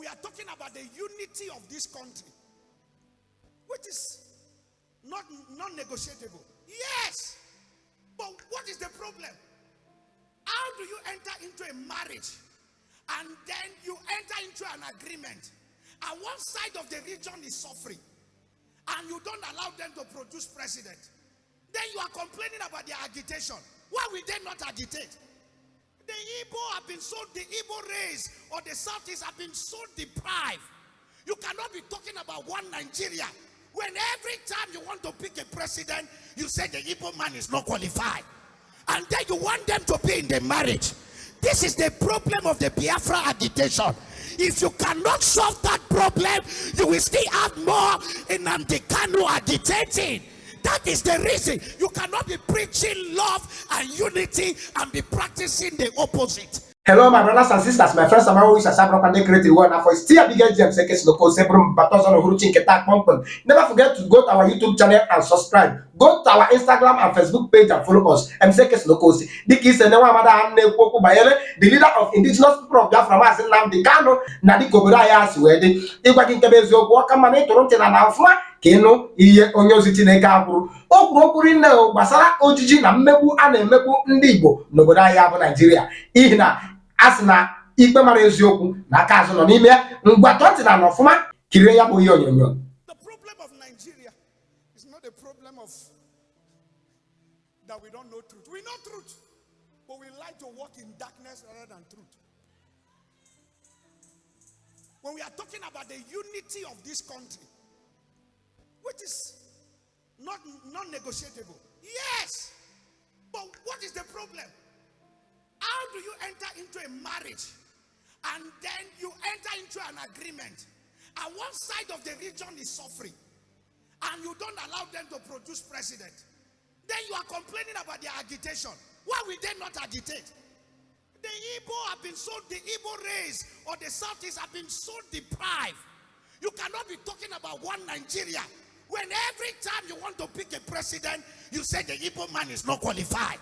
When we are talking about the unity of this country, which is not non-negotiable. Yes. But what is the problem? How do you enter into a marriage and then you enter into an agreement and one side of the region is suffering and you don't allow them to produce president? Then you are complaining about their agitation. Why will they not agitate? The Igbo have been so, the Igbo race or the Southeast have been so deprived. You cannot be talking about one Nigeria when every time you want to pick a president, you say the Igbo man is not qualified. And then you want them to be in the marriage. This is the problem of the Biafra agitation. If you cannot solve that problem, you will still have more Nnamdi Kanu agitating. That is the reason you cannot be preaching love and unity and be practicing the opposite. Hello, my brothers and sisters, my friends, I'm always a sabro and creative one. For still bigger gems, local sebrum batozon of Ruchin Ketak Pumpkin. Never forget to go to our YouTube channel and subscribe. Go to our Instagram and Facebook page and follow us. MCKS Locals. Dikis and Nawamada Nepo Bayele, the leader of indigenous people of Biafra, Mazi Nnamdi Kanu, Nadi Koburaya Swede. Iwakin Kebezo, Wakamane, Toronto, and Alpha. Keno iye onyo siti neka aburu okwu na gbasara ojiji na mmegbu a na-emegbu ndị Igbo n'obodo anyị bụ Nigeria ihi na asina ikpe mara eziokwu na aka azụ nọ n'ime ngwa ntị na n'ọfụma kiri ya bụ ihe onyonyo. The problem of Nigeria is not a problem of that we don't know truth. We know truth, but we like to walk in darkness rather than truth. When we are talking about the unity of this country, which is not non-negotiable. Yes. But what is the problem? How do you enter into a marriage and then you enter into an agreement and one side of the region is suffering and you don't allow them to produce president? Then you are complaining about their agitation. Why will they not agitate? The Igbo have been so, the Igbo race or the Southeast have been so deprived. You cannot be talking about one Nigeria when every time you want to pick a president, you say the Igbo man is not qualified.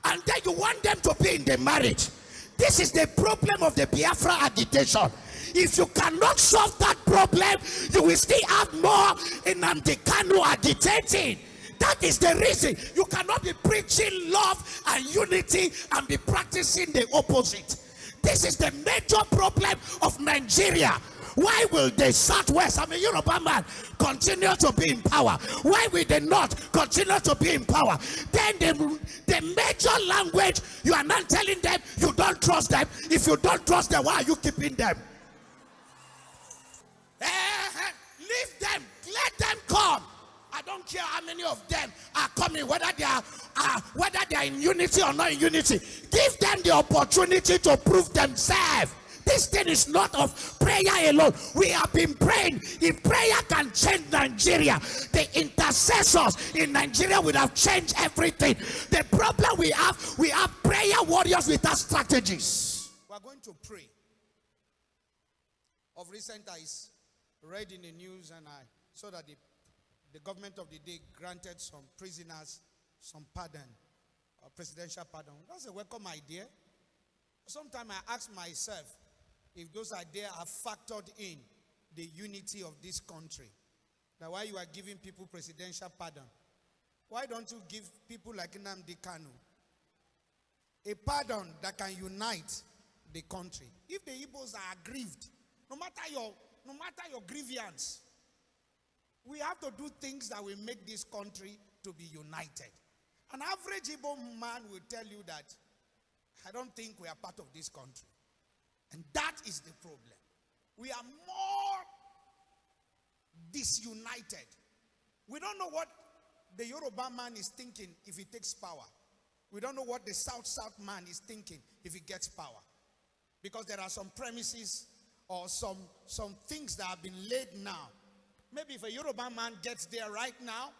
And then you want them to be in the marriage. This is the problem of the Biafra agitation. If you cannot solve that problem, you will still have more Nnamdi Kanu agitating. That is the reason you cannot be preaching love and unity and be practicing the opposite. This is the major problem of Nigeria. Why will the Southwest, Yoruba man, continue to be in power? Why will the North continue to be in power? Then the major language, you are not telling them you don't trust them. If you don't trust them, why are you keeping them? Leave them, let them come. I don't care how many of them are coming, whether they are in unity or not in unity. Give them the opportunity to prove themselves. This thing is not of prayer alone. We have been praying. If prayer can change Nigeria, the intercessors in Nigeria would have changed everything. The problem we have prayer warriors without strategies. We are going to pray. Of recent, I read in the news and I saw that the government of the day granted some prisoners some pardon, presidential pardon. That's a welcome idea. Sometimes I ask myself, if those ideas are factored in the unity of this country, that why you are giving people presidential pardon, why don't you give people like Nnamdi Kanu a pardon that can unite the country? If the Igbos are aggrieved, no matter your grievance, we have to do things that will make this country to be united. An average Igbo man will tell you that I don't think we are part of this country. And that is the problem. We are more disunited. We don't know what the Yoruba man is thinking if he takes power. We don't know what the South man is thinking if he gets power. Because there are some premises or some things that have been laid now. Maybe if a Yoruba man gets there right now,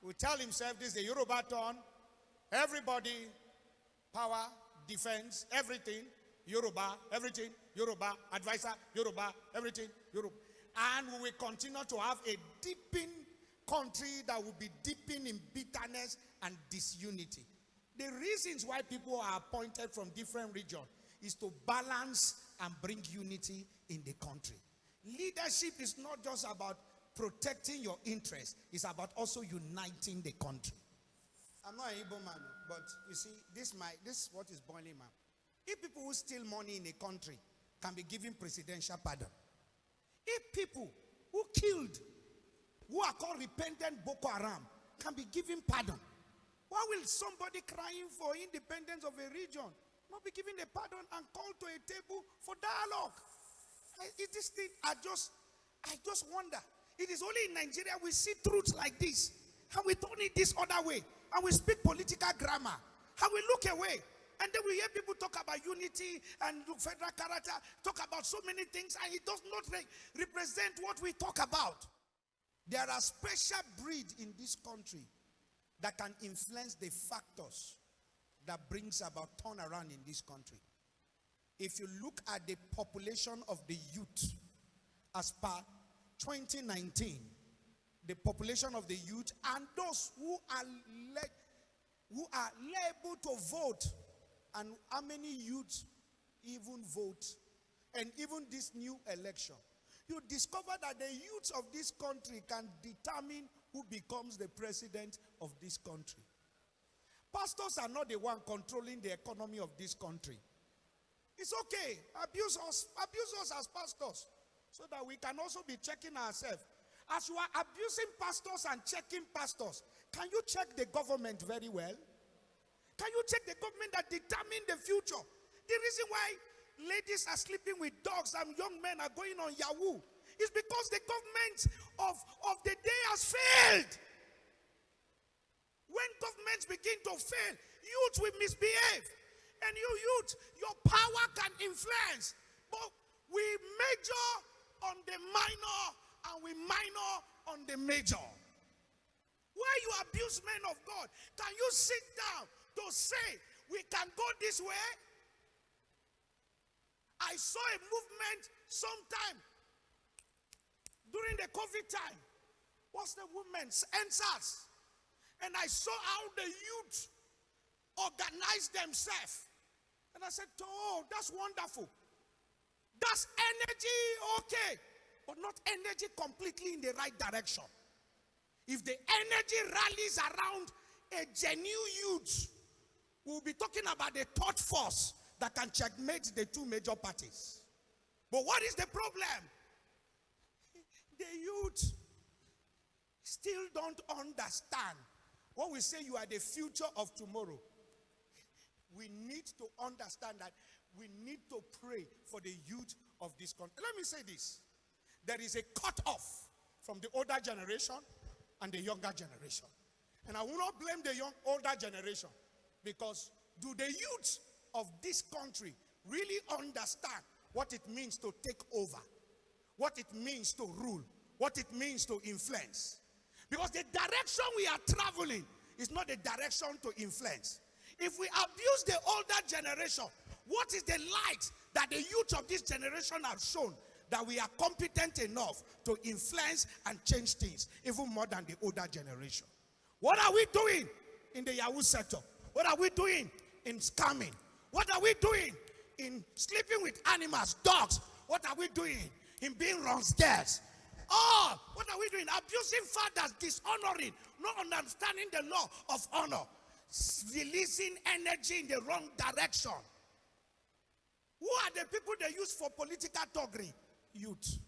will tell himself this is the Yoruba turn. Everybody, power, defense, everything, Yoruba, everything, Yoruba, advisor, Yoruba, everything, Yoruba. And we will continue to have a deepening country that will be deepening in bitterness and disunity. The reasons why people are appointed from different regions is to balance and bring unity in the country. leadership is not just about protecting your interests, it's about also uniting the country. I'm not an Igbo man, but you see, this is what is boiling man. If people who steal money in a country can be given presidential pardon, if people who killed, who are called repentant Boko Haram, can be given pardon, why will somebody crying for independence of a region not be given a pardon and called to a table for dialogue? This thing, I just wonder. It is only in Nigeria we see truths like this, and we turn it this other way, and we speak political grammar, and we look away. And then we hear people talk about unity and federal character, talk about so many things, and it does not represent what we talk about. There are special breeds in this country that can influence the factors that brings about turnaround in this country. If you look at the population of the youth as per 2019, the population of the youth and those who are able to vote, and how many youths even vote, and even this new election, you discover that the youths of this country can determine who becomes the president of this country. Pastors are not the one controlling the economy of this country. It's okay, abuse us as pastors, so that we can also be checking ourselves. As you are abusing pastors and checking pastors, can you check the government very well? Can you check the government that determine the future? The reason why ladies are sleeping with dogs and young men are going on Yahoo is because the government of the day has failed. When governments begin to fail, youth will misbehave. And you youth, your power can influence. But we major on the minor and we minor on the major. Why you abuse men of God? Can you sit down to say we can go this way? I saw a movement sometime during the COVID time. What's the movement? NSAS. And I saw how the youth organized themselves. And I said, oh, that's wonderful. That's energy, okay, but not energy completely in the right direction. If the energy rallies around a genuine youth, we'll be talking about the third force that can checkmate the two major parties. But what is the problem? The youth still don't understand. When we say you are the future of tomorrow, we need to understand that we need to pray for the youth of this country. Let me say this. There is a cut-off from the older generation and the younger generation. And I will not blame the older generation, because do the youth of this country really understand what it means to take over, what it means to rule, what it means to influence? Because the direction we are traveling is not the direction to influence. If we abuse the older generation, what is the light that the youth of this generation have shown that we are competent enough to influence and change things, even more than the older generation? What are we doing in the Yahoo sector? What are we doing in scamming? What are we doing in sleeping with animals, dogs? What are we doing in being wrong scares? Oh, what are we doing? Abusing fathers, dishonoring, not understanding the law of honor, releasing energy in the wrong direction. Who are the people they use for political thuggery? Youth.